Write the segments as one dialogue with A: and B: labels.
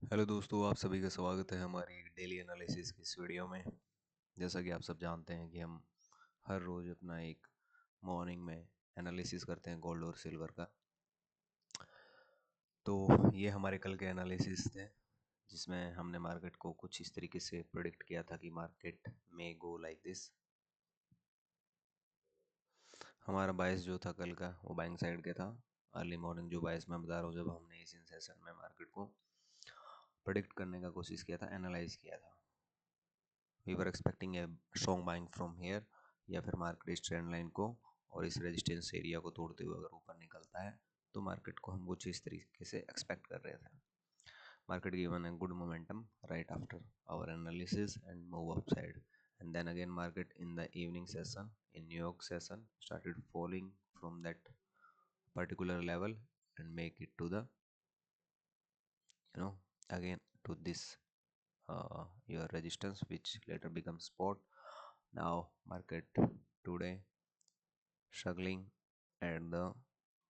A: Hello दोस्तों, आप सभी का स्वागत है हमारी डेली एनालिसिस की इस वीडियो में। जैसा कि आप सब जानते हैं कि हम हर रोज़ अपना एक मॉर्निंग में एनालिसिस करते हैं गोल्ड और सिल्वर का। तो ये हमारे कल के एनालिसिस थे, जिसमें हमने मार्केट को कुछ इस तरीके से प्रेडिक्ट किया था कि मार्केट में गो लाइक दिस। हमारा बायस जो था कल का वो बाइंग साइड के था। अर्ली मॉर्निंग जो बायस मैं बता रहा हूँ, जब हमने इस सेशन में मार्केट को प्रेडिक्ट करने का कोशिश किया था, एनालाइज किया था, we were expecting a strong buying from here, या फिर मार्केट इस ट्रेंड लाइन को और इस रेजिस्टेंस एरिया को तोड़ते हुए अगर ऊपर निकलता है तो मार्केट को हम कुछ इस तरीके से एक्सपेक्ट कर रहे थे। Market given a good momentum right after our analysis and move upside, and then again market in the evening session, in New York session, started falling from that particular level and make it to the, again to this your resistance, which later becomes support. Now market today struggling at the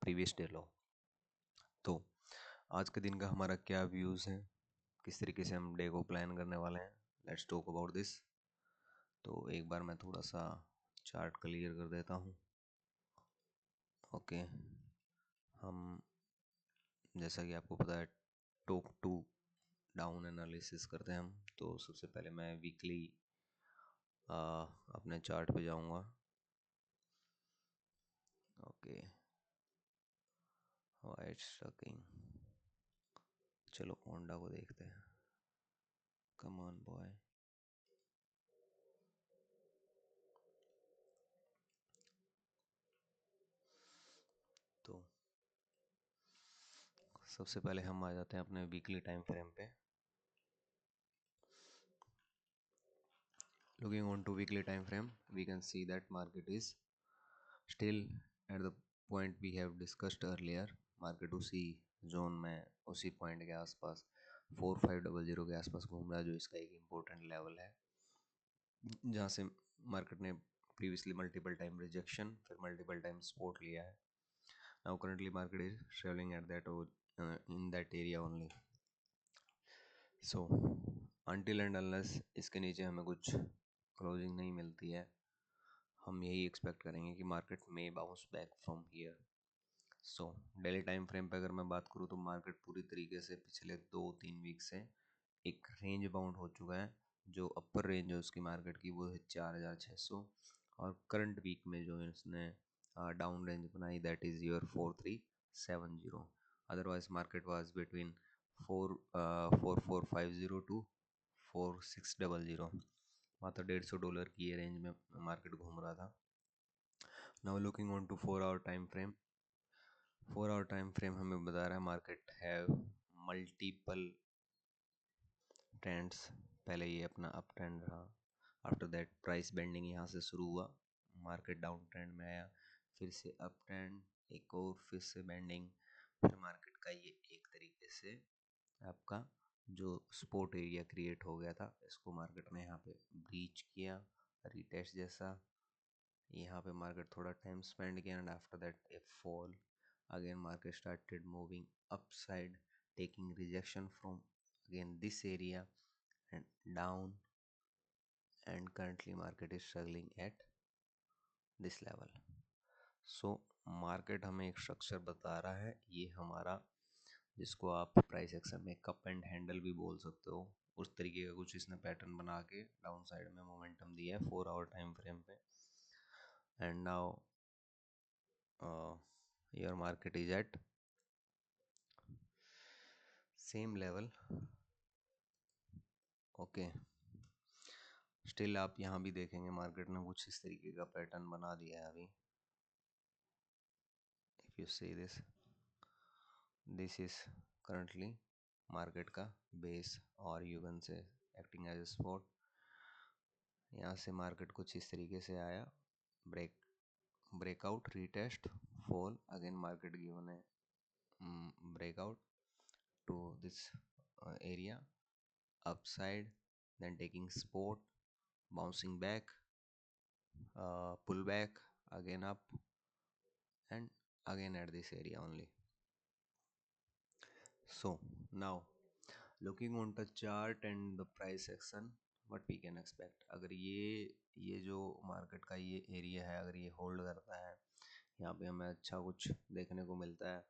A: previous day low. तो आज के दिन का हमारा क्या views है, किस तरीके से हम डे को प्लान करने वाले हैं, लेट्स टॉक अबाउट दिस। तो एक बार मैं थोड़ा सा चार्ट क्लियर कर देता हूँ। ओके, हम जैसा कि आपको पता है टॉप टू डाउन एनालिसिस करते हैं हम। तो सबसे पहले मैं वीकली अपने चार्ट पे जाऊँगा। ओके, वाइट स्टॉकिंग, चलो होंडा को देखते हैं। Come on boy. तो सबसे पहले हम आ जाते हैं अपने वीकली टाइम फ्रेम पे। Looking on to weekly time frame, we can see that market is still at the point we have discussed earlier. Market उसी जोन में, उसी पॉइंट के आसपास 4500 के आसपास घूम रहा है, जो इसका एक इम्पोर्टेंट लेवल है, जहाँ से मार्केट ने प्रीवियसली मल्टीपल टाइम रिजेक्शन फिर मल्टीपल टाइम सपोर्ट लिया है। Now currently market is travelling at that in that area only. So until and unless इसके नीचे हमें कुछ क्लोजिंग नहीं मिलती है, हम यही एक्सपेक्ट करेंगे कि मार्केट में bounce back from here. So daily time frame पे अगर मैं बात करूँ तो मार्केट पूरी तरीके से पिछले 2-3 वीक से एक रेंज बाउंड हो चुका है। जो अपर रेंज है उसकी मार्केट की वो है 4600, और करंट वीक में जो इसने डाउन रेंज बनाई that is your 4370। Otherwise market was between 4450 to 4600, मात्र $150 की ये रेंज में मार्केट घूम रहा था। Now looking on to 4 hour time frame, 4 hour time frame हमें बता रहा है मार्केट हैव मल्टीपल ट्रेंड्स। पहले ये अपना अप ट्रेंड रहा, आफ्टर दैट प्राइस बेंडिंग यहाँ से शुरू हुआ, मार्केट डाउन ट्रेंड में आया, फिर से अप ट्रेंड, एक और फिर से बेंडिंग, फिर मार्केट का ये एक तरीके से आपका जो सपोर्ट एरिया क्रिएट हो गया था, इसको मार्केट ने यहाँ पे ब्रीच किया, रीटेस्ट जैसा। यहाँ पे मार्केट थोड़ा टाइम स्पेंड किया and after that A fall, again market started moving upside, taking rejection from again this area and down, and currently market is struggling at this level. So market हमें एक structure बता रहा है, ये हमारा, जिसको आप प्राइस एक्शन में कप एंड हैंडल भी बोल सकते हो, उस तरीके का कुछ इसने पैटर्न बना के डाउन साइड में मोमेंटम दिया है 4 आवर टाइम फ्रेम पे। And now your market is at same level. Okay, still आप यहाँ भी देखेंगे मार्केट ने कुछ इस तरीके का पैटर्न बना दिया है अभी। If you see this is currently market का बेस, और you can say acting as a support. यहाँ से मार्केट कुछ इस तरीके से आया, breakout, retest, fall, again market given है breakout to this area, upside, then taking support, bouncing back, pull back, again up, and again at this area only. So now looking on the chart and the price action, what we can expect. अगर ये जो market का ये area है, अगर ये hold करता है, यहाँ पे हमें अच्छा कुछ देखने को मिलता है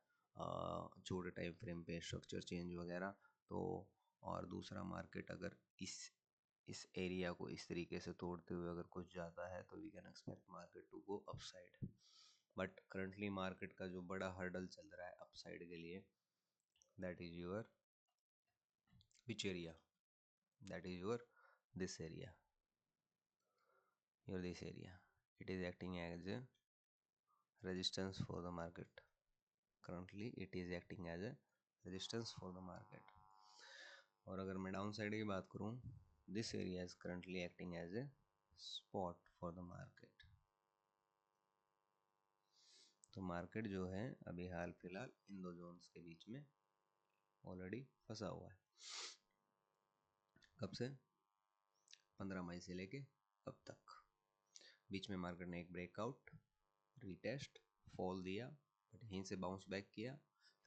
A: छोटे टाइम फ्रेम पे स्ट्रक्चर चेंज वगैरह। तो और दूसरा मार्केट अगर इस एरिया को इस तरीके से तोड़ते हुए अगर कुछ जाता है तो we can expect market to go upside. But currently market का जो बड़ा हर्डल चल रहा है अपसाइड के लिए, that is your which area, that is your this area, your this area. It is acting as a resistance for the market. Currently it is acting as a resistance for the market. और अगर मैं down side की बात करूं, this area is currently acting as a spot for the market. तो market जो है अभी हाल फिलहाल इन दो जोन्स के बीच में ऑलरेडी फंसा हुआ है। कब से? 15 मई से लेके अब तक। बीच में मार्केट ने एक ब्रेकआउट, रीटेस्ट, फॉल दिया, बट यहीं से बाउंस बैक किया,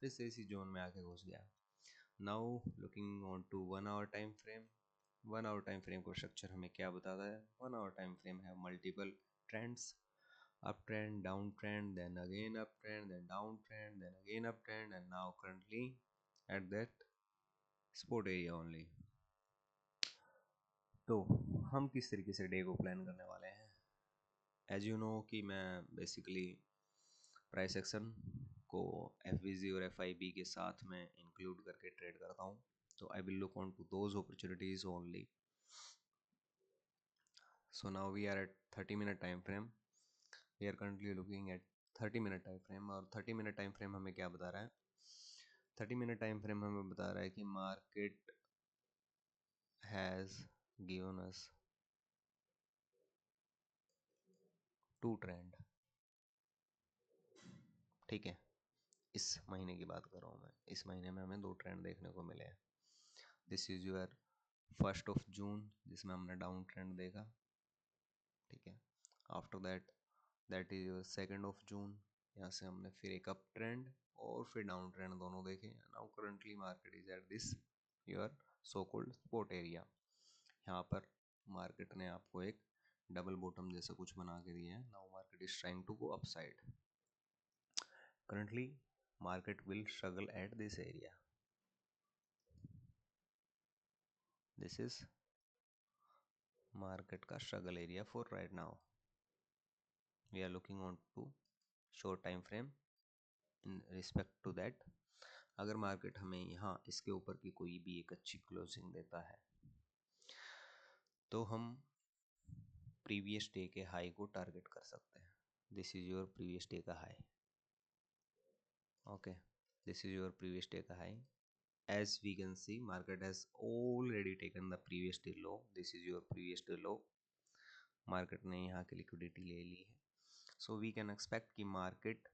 A: फिर से इसी जोन में आके घुस गया। Now looking on to 1 hour time frame. 1 hour time frame को स्ट्रक्चर हमें क्या बताता है? 1 आवर टाइम फ्रेम है multiple trends, up trend, down trend, then again up trend, then down trend, then again up trend, and now currently at that spot area only. तो हम किस तरीके से डे को प्लान करने वाले हैं? एज यू नो कि मैं बेसिकली प्राइस एक्शन को FVG और FIB के साथ में इंक्लूड करके ट्रेड करता हूँ। तो I will look on to those opportunities only. So now we are at 30-minute time frame. We are currently looking at 30-minute time frame. और 30-minute टाइम फ्रेम हमें क्या बता रहा है? 30-minute टाइम फ्रेम हमें बता रहा है कि market has given us two trend. ठीक है, इस महीने की बात कर रहा हूँ मैं। इस महीने में हमें दो ट्रेंड देखने को मिले हैं। This is your 1st of June जिसमें हमने डाउन ट्रेंड देखा। ठीक है, after that is your 2nd of June, यहाँ से हमने फिर एक अप ट्रेंड और फिर डाउन ट्रेंड दोनों देखे। Now currently market is at this your so called spot area. यहाँ पर मार्केट ने आपको एक डबल बॉटम जैसा कुछ बना के दिया है। Now market is trying to go upside. Currently market will struggle at this area. This is market का struggle area for right now. We are looking on to short time frame in respect to that. अगर market हमें यहाँ इसके ऊपर की कोई भी एक अच्छी क्लोजिंग देता है तो हम प्रीवियस डे के हाई को टारगेट कर सकते हैं। This is your previous day का high. Okay, this is your previous day का high. As we can see, market has already taken the previous day low. This is your previous day low. Market ने यहाँ की liquidity ले ली है। So we can expect कि market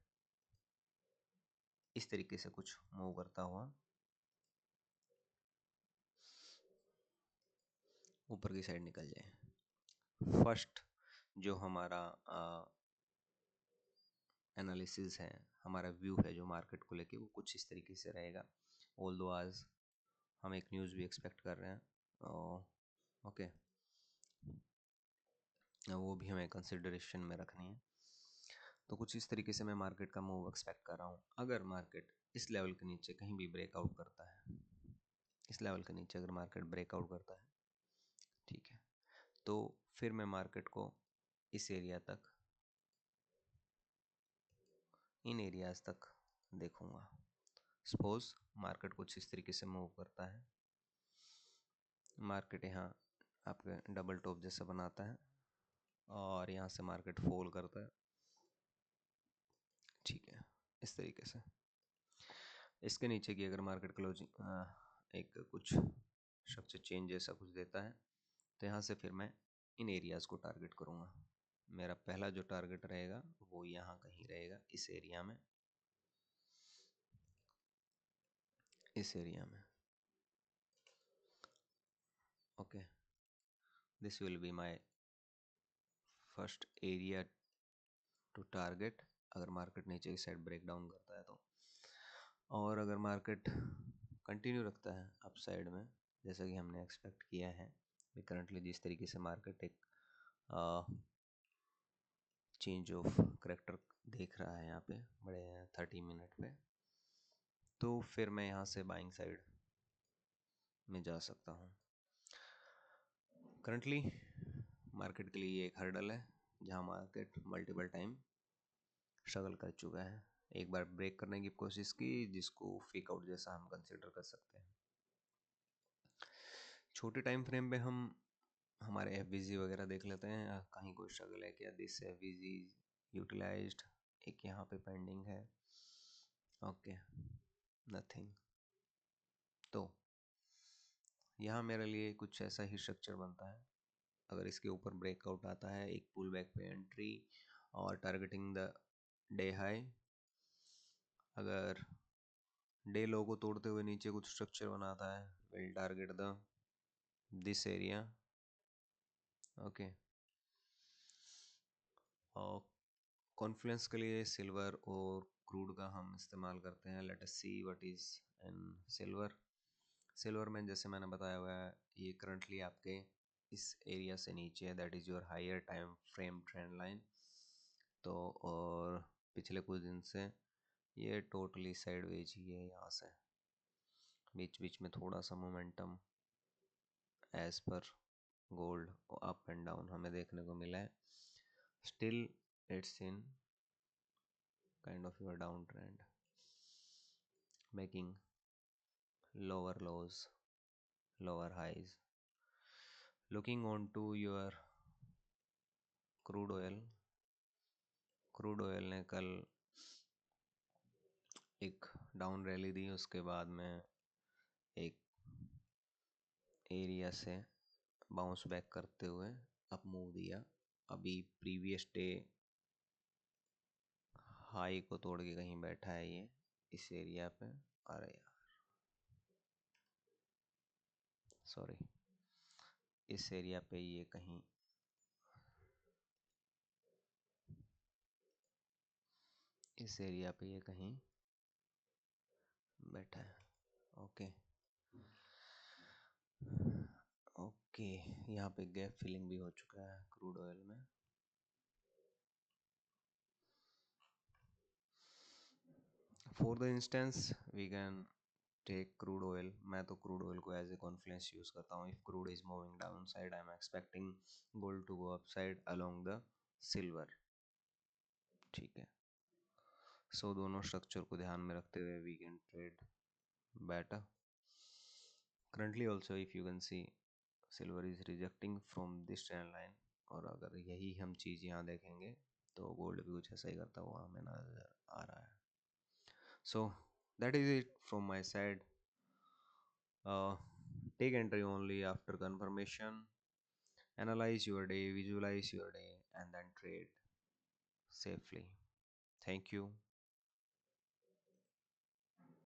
A: इस तरीके से कुछ मूव करता हुआ ऊपर की साइड निकल जाए। फर्स्ट जो हमारा एनालिसिस है, हमारा व्यू है जो मार्केट को लेके, वो कुछ इस तरीके से रहेगा। ऑल्दो आज हम एक न्यूज़ भी एक्सपेक्ट कर रहे हैं, ओके, वो भी हमें कंसिडरेशन में रखनी है। तो कुछ इस तरीके से मैं मार्केट का मूव एक्सपेक्ट कर रहा हूँ। अगर मार्केट इस लेवल के नीचे कहीं भी ब्रेकआउट करता है, इस लेवल के नीचे अगर मार्केट ब्रेकआउट करता है, ठीक है, तो फिर मैं मार्केट को इस एरिया तक, इन एरियाज तक देखूंगा। सपोज मार्केट कुछ इस तरीके से मूव करता है, मार्केट यहाँ आपके डबल टॉप जैसा बनाता है और यहाँ से मार्केट फॉल करता है। ठीक है, इस तरीके से इसके नीचे की अगर मार्केट क्लोजिंग एक कुछ स्ट्रक्चर चेंज जैसा कुछ देता है तो यहाँ से फिर मैं इन एरियाज़ को टारगेट करूँगा। मेरा पहला जो टारगेट रहेगा वो यहाँ कहीं रहेगा, इस एरिया में, इस एरिया में। Okay, this will be my first area to target अगर मार्केट नीचे की साइड ब्रेक डाउन करता है तो। और अगर मार्केट कंटिन्यू रखता है अपसाइड में, जैसा कि हमने एक्सपेक्ट किया है। करंटली जिस तरीके से मार्केट एक चेंज ऑफ करेक्टर देख रहा है यहाँ पे बड़े 30 मिनट पे, तो फिर मैं यहाँ से बाइंग साइड में जा सकता हूँ। करंटली मार्केट के लिए एक हर्डल है जहाँ मार्केट मल्टीपल टाइम स्ट्रगल कर चुका है। एक बार ब्रेक करने की कोशिश की, जिसको फेक आउट जैसा हम कंसिडर कर सकते हैं। छोटे टाइम फ्रेम पे हम हमारे एफ वगैरह देख लेते हैं, कहीं कोई स्ट्रगल है क्या। दिस एफ यूटिलाइज्ड, एक यहाँ पे पेंडिंग है, ओके नथिंग। तो यहाँ मेरे लिए कुछ ऐसा ही स्ट्रक्चर बनता है। अगर इसके ऊपर ब्रेकआउट आता है, एक पुल बैक पे एंट्री और टारगेटिंग द डे हाई। अगर डे लो को तोड़ते हुए नीचे कुछ स्ट्रक्चर बनाता है, will target the this area, okay. और कॉन्फ्लुएंस के लिए सिल्वर और क्रूड का हम इस्तेमाल करते हैं। Let us see what is in silver. Silver में जैसे मैंने बताया हुआ है, ये करंटली आपके इस एरिया से नीचे है, that is your higher time frame trend line. तो और पिछले कुछ दिन से ये टोटली साइडवेज ही है। यहाँ से बीच बीच में थोड़ा सा मोमेंटम एज पर गोल्ड अप एंड डाउन हमें देखने को मिला है। Still it's in kind of your down trend, making lower lows, lower highs. Looking on to your crude oil, crude oil ने कल एक डाउन रैली दी, उसके बाद में एक एरिया से बाउंस बैक करते हुए अप मूव दिया। अभी प्रीवियस डे हाई को तोड़ के कहीं बैठा है ये इस एरिया पे। अरे यार सॉरी, इस एरिया पे ये कहीं इस एरिया पे ये कहीं बैठा है, ओके ओके। यहाँ पे गैप फिलिंग भी हो चुका है क्रूड ऑयल में। For the instance we can take crude oil. मैं तो क्रूड ऑयल को एज ए कॉन्फ्लुएंस यूज़ करता हूँ। If crude is moving down side, I am expecting gold to go up side along the silver, ठीक है। सो दोनों structure को ध्यान में रखते हुए we can trade better. Currently also if you can see, silver is rejecting from this trend line, और अगर यही हम चीज़ यहाँ देखेंगे तो गोल्ड भी कुछ ऐसा ही करता हुआ हमें नजर आ रहा है। So that is it from my side. Take entry only after confirmation. Analyze your day, visualize your day, and then trade safely. Thank you.